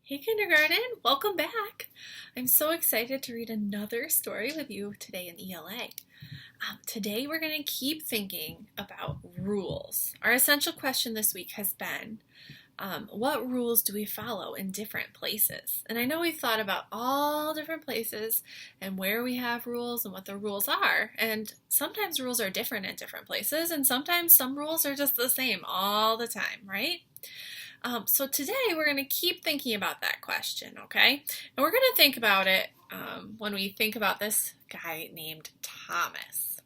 Hey kindergarten, welcome back. I'm so excited to read another story with you today in ELA. Today we're going to keep thinking about rules. Our essential question this week has been, what rules do we follow in different places? And I know we've thought about all different places and where we have rules and what the rules are. And sometimes rules are different in different places, and sometimes some rules are just the same all the time, right? So today we're going to keep thinking about that question, okay? And we're going to think about it when we think about this guy named Thomas.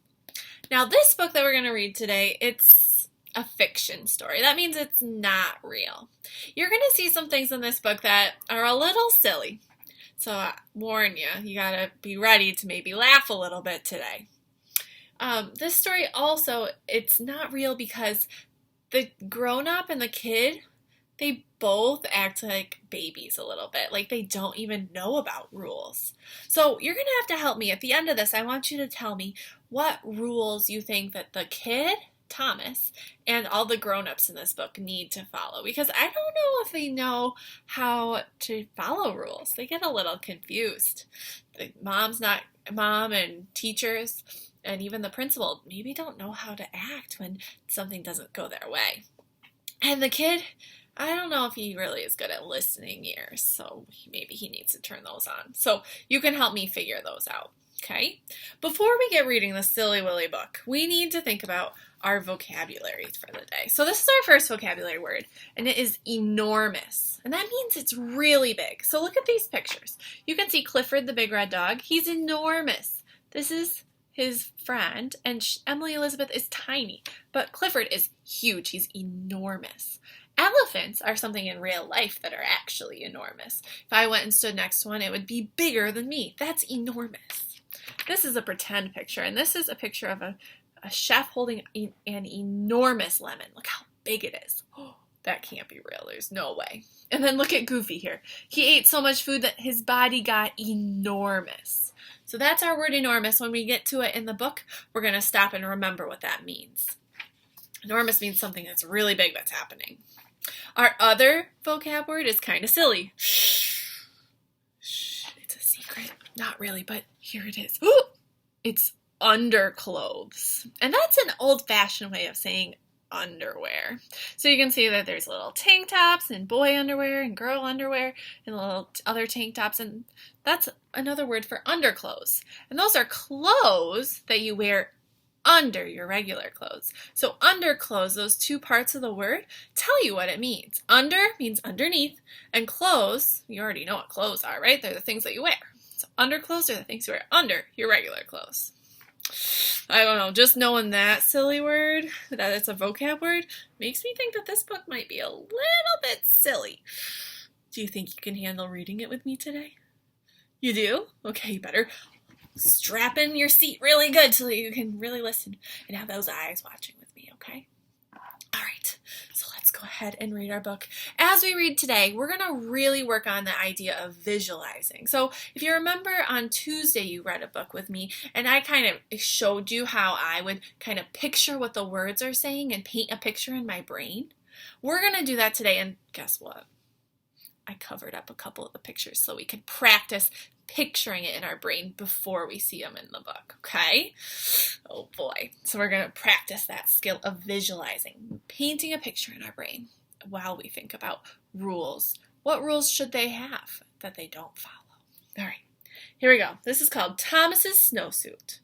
Now, this book that we're going to read today, it's a fiction story. That means it's not real. You're going to see some things in this book that are a little silly. So I warn you, you got to be ready to maybe laugh a little bit today. This story also, it's not real because the grown-up and the kid, they both act like babies a little bit, like they don't even know about rules. So you're going to have to help me. At the end of this, I want you to tell me what rules you think that the kid, Thomas, and all the grown-ups in this book need to follow. Because I don't know if they know how to follow rules. They get a little confused. The mom and teachers and even the principal maybe don't know how to act when something doesn't go their way. And the kid, I don't know if he really is good at listening ears, so maybe he needs to turn those on. So you can help me figure those out, okay? Before we get reading the Silly Willy book, we need to think about our vocabulary for the day. So this is our first vocabulary word, and it is enormous. And that means it's really big. So look at these pictures. You can see Clifford the big red dog. He's enormous. This is his friend, and Emily Elizabeth is tiny, but Clifford is huge. He's enormous. Elephants are something in real life that are actually enormous. If I went and stood next to one, it would be bigger than me. That's enormous. This is a pretend picture, and this is a picture of a chef holding an enormous lemon. Look how big it is. Oh, that can't be real. There's no way. And then look at Goofy here. He ate so much food that his body got enormous. So that's our word enormous. When we get to it in the book, we're going to stop and remember what that means. Enormous means something that's really big that's happening. Our other vocab word is kind of silly. Shh. It's a secret. Not really, but here it is. Ooh! It's underclothes. And that's an old-fashioned way of saying underwear. So you can see that there's little tank tops and boy underwear and girl underwear and little other tank tops, and that's another word for underclothes. And those are clothes that you wear under your regular clothes. So underclothes, those two parts of the word, tell you what it means. Under means underneath, and clothes, you already know what clothes are, right? They're the things that you wear. So underclothes are the things you wear under your regular clothes. I don't know, just knowing that silly word, that it's a vocab word, makes me think that this book might be a little bit silly. Do you think you can handle reading it with me today? You do? Okay, you better strap in your seat really good so that you can really listen and have those eyes watching with me, okay? All right, so let's go ahead and read our book. As we read today, we're going to really work on the idea of visualizing. So if you remember on Tuesday you read a book with me, and I kind of showed you how I would kind of picture what the words are saying and paint a picture in my brain. We're going to do that today, and guess what? I covered up a couple of the pictures so we could practice picturing it in our brain before we see them in the book, okay? Oh boy. So we're going to practice that skill of visualizing, painting a picture in our brain while we think about rules. What rules should they have that they don't follow? All right, here we go. This is called Thomas's Snowsuit.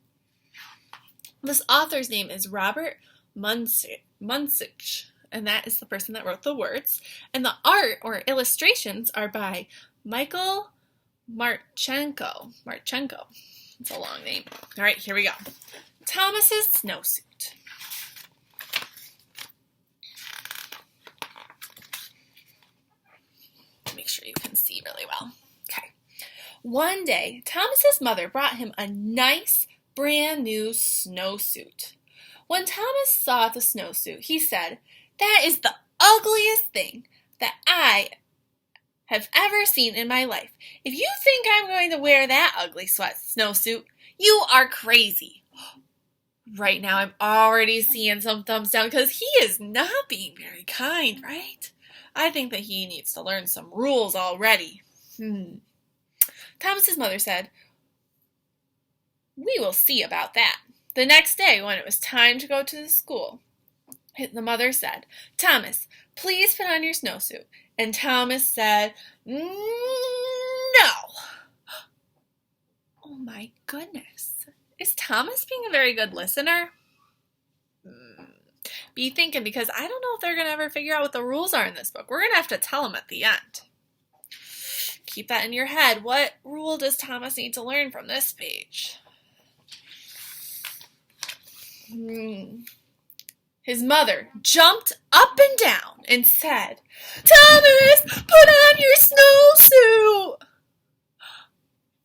This author's name is Robert Munsich, and that is the person that wrote the words. And the art or illustrations are by Michael Marchenko. It's a long name. All right, here we go. Thomas's Snowsuit. Make sure you can see really well. Okay. One day, Thomas's mother brought him a nice, brand new snowsuit. When Thomas saw the snowsuit, he said, "That is the ugliest thing that I have ever seen in my life. If you think I'm going to wear that ugly snowsuit, you are crazy." Right now, I'm already seeing some thumbs down because he is not being very kind, right? I think that he needs to learn some rules already. Thomas's mother said, "We will see about that." The next day, when it was time to go to the school, the mother said, "Thomas, please put on your snowsuit." And Thomas said, "No." Oh my goodness. Is Thomas being a very good listener? Be thinking, because I don't know if they're going to ever figure out what the rules are in this book. We're going to have to tell them at the end. Keep that in your head. What rule does Thomas need to learn from this page? His mother jumped up and down and said, "Thomas, put on your snowsuit."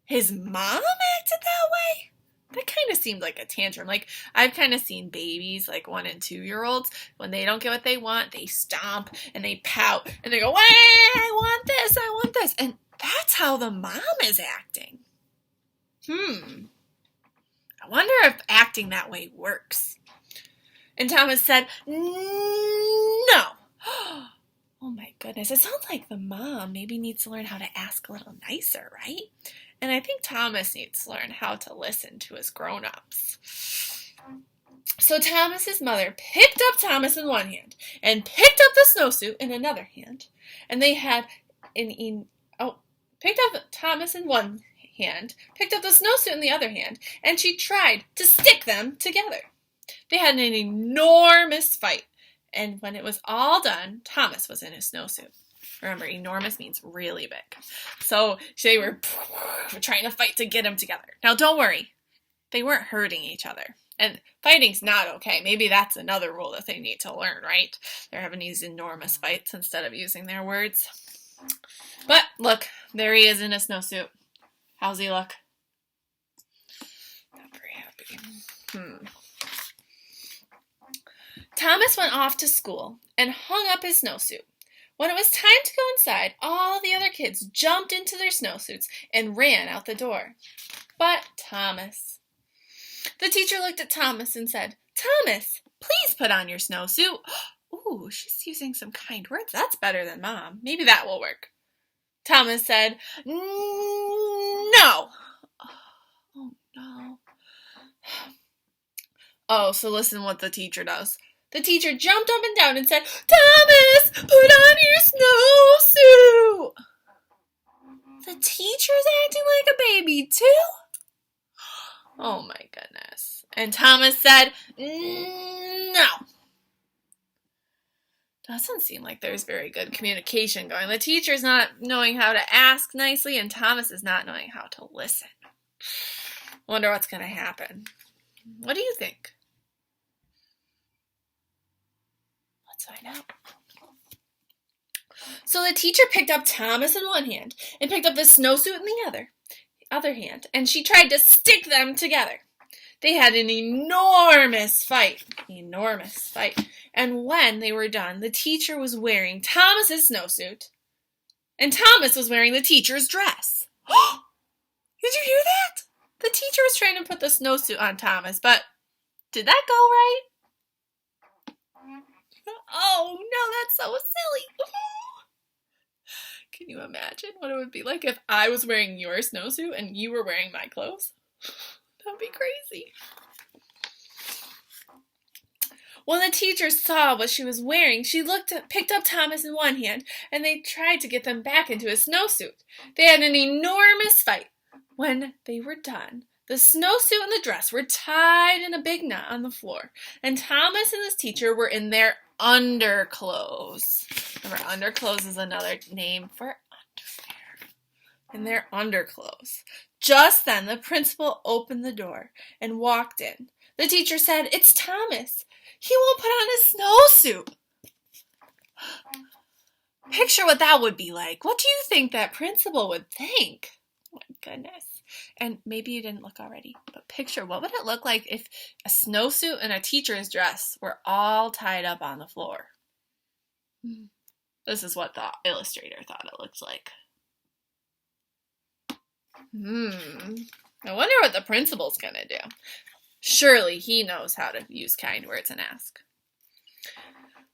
His mom acted that way? That kind of seemed like a tantrum. Like, I've kind of seen babies, like 1 and 2 year olds, when they don't get what they want, they stomp and they pout and they go, I want this, I want this. And that's how the mom is acting. I wonder if acting that way works. And Thomas said, "No." Oh my goodness. It sounds like the mom maybe needs to learn how to ask a little nicer, right? And I think Thomas needs to learn how to listen to his grown-ups. So Thomas's mother picked up Thomas in one hand and picked up the snowsuit in another hand. And they had picked up Thomas in one hand, picked up the snowsuit in the other hand, and she tried to stick them together. They had an enormous fight, and when it was all done, Thomas was in his snowsuit. Remember, enormous means really big. So they were trying to fight to get him together. Now, don't worry. They weren't hurting each other. And fighting's not okay. Maybe that's another rule that they need to learn, right? They're having these enormous fights instead of using their words. But look, there he is in his snowsuit. How's he look? Not very happy. Thomas went off to school and hung up his snowsuit. When it was time to go inside, all the other kids jumped into their snowsuits and ran out the door. But Thomas. The teacher looked at Thomas and said, "Thomas, please put on your snowsuit." Ooh, she's using some kind words. That's better than Mom. Maybe that will work. Thomas said, "No." Oh, no. Oh, so listen what the teacher does. The teacher jumped up and down and said, "Thomas, put on your snowsuit." The teacher's acting like a baby, too? Oh, my goodness. And Thomas said, "No." Doesn't seem like there's very good communication going. The teacher's not knowing how to ask nicely, and Thomas is not knowing how to listen. Wonder what's going to happen. What do you think? Let's find out. So the teacher picked up Thomas in one hand and picked up the snowsuit in the other hand, and she tried to stick them together. They had an enormous fight. And when they were done, the teacher was wearing Thomas's snowsuit, and Thomas was wearing the teacher's dress. Did you hear that? The teacher was trying to put the snowsuit on Thomas, but did that go right? Oh, no, that's so silly. Can you imagine what it would be like if I was wearing your snowsuit and you were wearing my clothes? That'd be crazy. When the teacher saw what she was wearing, she picked up Thomas in one hand, and they tried to get them back into his snowsuit. They had an enormous fight. When they were done, the snowsuit and the dress were tied in a big knot on the floor, and Thomas and his teacher were in their underclothes. Remember, underclothes is another name for underwear. In their underclothes. Just then, the principal opened the door and walked in. The teacher said, "It's Thomas. He won't put on his snowsuit." Picture what that would be like. What do you think that principal would think? Oh my goodness. And maybe you didn't look already, but picture what would it look like if a snowsuit and a teacher's dress were all tied up on the floor. This is what the illustrator thought it looked like. I wonder what the principal's going to do. Surely he knows how to use kind words and ask.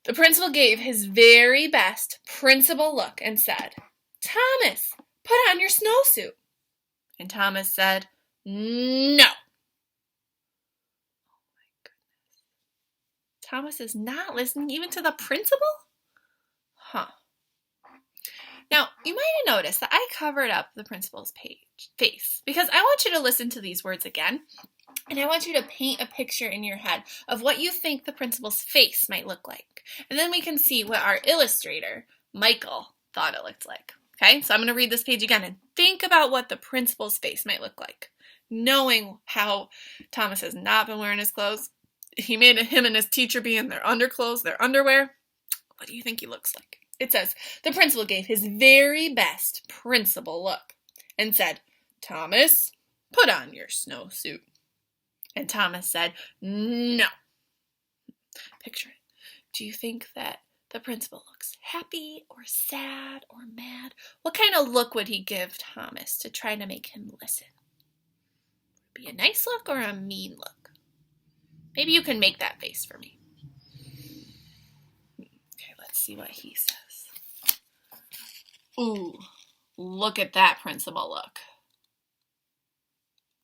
The principal gave his very best principal look and said, "Thomas, put on your snowsuit." And Thomas said, "No." Thomas is not listening even to the principal? Huh. Now, you might have noticed that I covered up the principal's face because I want you to listen to these words again, and I want you to paint a picture in your head of what you think the principal's face might look like. And then we can see what our illustrator, Michael, thought it looked like. Okay, so I'm going to read this page again and think about what the principal's face might look like. Knowing how Thomas has not been wearing his clothes, he made him and his teacher be in their underclothes, their underwear. What do you think he looks like? It says, the principal gave his very best principal look and said, "Thomas, put on your snowsuit." And Thomas said, "No." Picture it. Do you think that the principal looks happy or sad or mad? What kind of look would he give Thomas to try to make him listen? Be a nice look or a mean look? Maybe you can make that face for me. Okay, let's see what he says. Ooh, look at that principal look.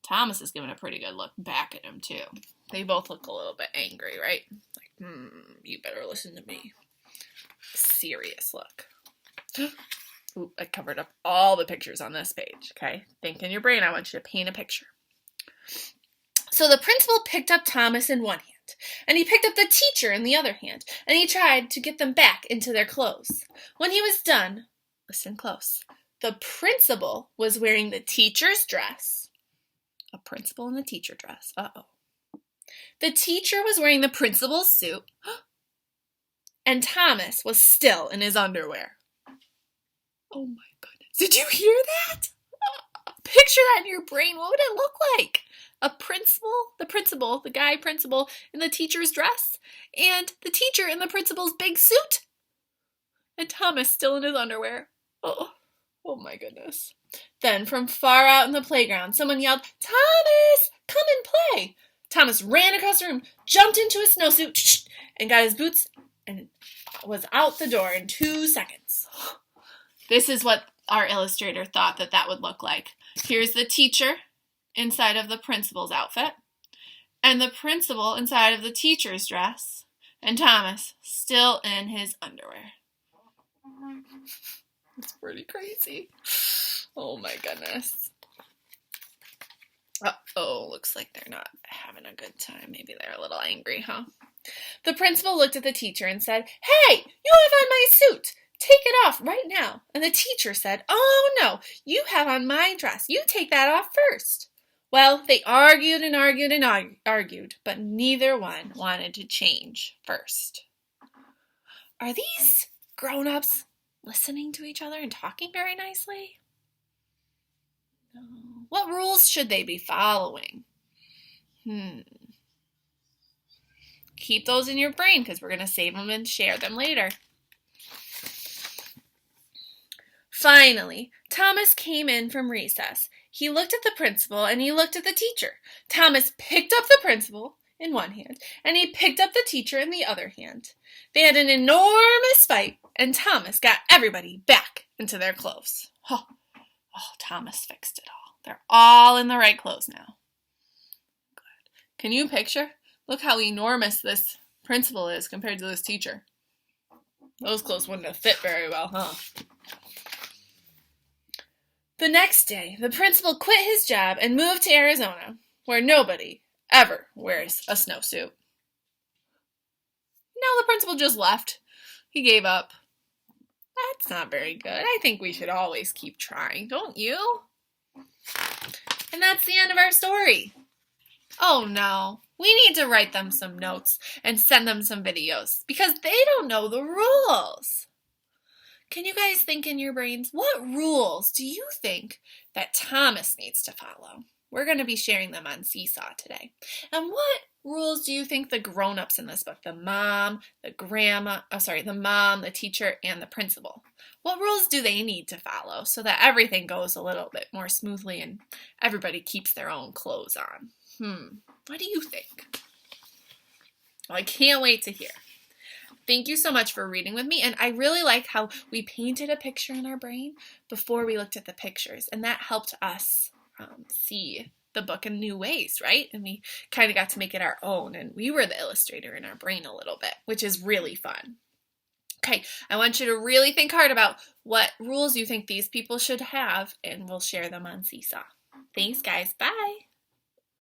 Thomas is giving a pretty good look back at him, too. They both look a little bit angry, right? Like, you better listen to me. Serious look. Ooh, I covered up all the pictures on this page, okay? Think in your brain. I want you to paint a picture. So the principal picked up Thomas in one hand, and he picked up the teacher in the other hand, and he tried to get them back into their clothes. When he was done, listen close, the principal was wearing the teacher's dress. A principal in the teacher dress. Uh-oh. The teacher was wearing the principal's suit, and Thomas was still in his underwear. Oh my goodness. Did you hear that? Picture that in your brain. What would it look like? A principal, the guy principal in the teacher's dress, and the teacher in the principal's big suit, and Thomas still in his underwear. Oh my goodness. Then from far out in the playground, someone yelled, "Thomas, come and play." Thomas ran across the room, jumped into his snowsuit, and got his boots, and was out the door in 2 seconds. This is what our illustrator thought that would look like. Here's the teacher inside of the principal's outfit, and the principal inside of the teacher's dress, and Thomas still in his underwear. It's pretty crazy. Oh my goodness. Uh-oh, looks like they're not having a good time. Maybe they're a little angry, huh? The principal looked at the teacher and said, "Hey, you have on my suit. Take it off right now." And the teacher said, "Oh no, you have on my dress. You take that off first." Well, they argued and argued and argued, but neither one wanted to change first. Are these grown-ups listening to each other and talking very nicely? No. What rules should they be following? Keep those in your brain because we're going to save them and share them later. Finally, Thomas came in from recess. He looked at the principal and he looked at the teacher. Thomas picked up the principal in one hand and he picked up the teacher in the other hand. They had an enormous fight and Thomas got everybody back into their clothes. Oh, Thomas fixed it all. They're all in the right clothes now. Good. Can you picture? Look how enormous this principal is compared to this teacher. Those clothes wouldn't have fit very well, huh? The next day, the principal quit his job and moved to Arizona, where nobody ever wears a snowsuit. No, the principal just left. He gave up. That's not very good. I think we should always keep trying, don't you? And that's the end of our story. Oh no, we need to write them some notes and send them some videos because they don't know the rules. Can you guys think in your brains, what rules do you think that Thomas needs to follow? We're going to be sharing them on Seesaw today. And what rules do you think the grown-ups in this book, the mom, the teacher, and the principal, what rules do they need to follow so that everything goes a little bit more smoothly and everybody keeps their own clothes on? What do you think? Well, I can't wait to hear. Thank you so much for reading with me. And I really like how we painted a picture in our brain before we looked at the pictures. And that helped us see the book in new ways, right? And we kind of got to make it our own. And we were the illustrator in our brain a little bit, which is really fun. Okay, I want you to really think hard about what rules you think these people should have, and we'll share them on Seesaw. Thanks, guys. Bye.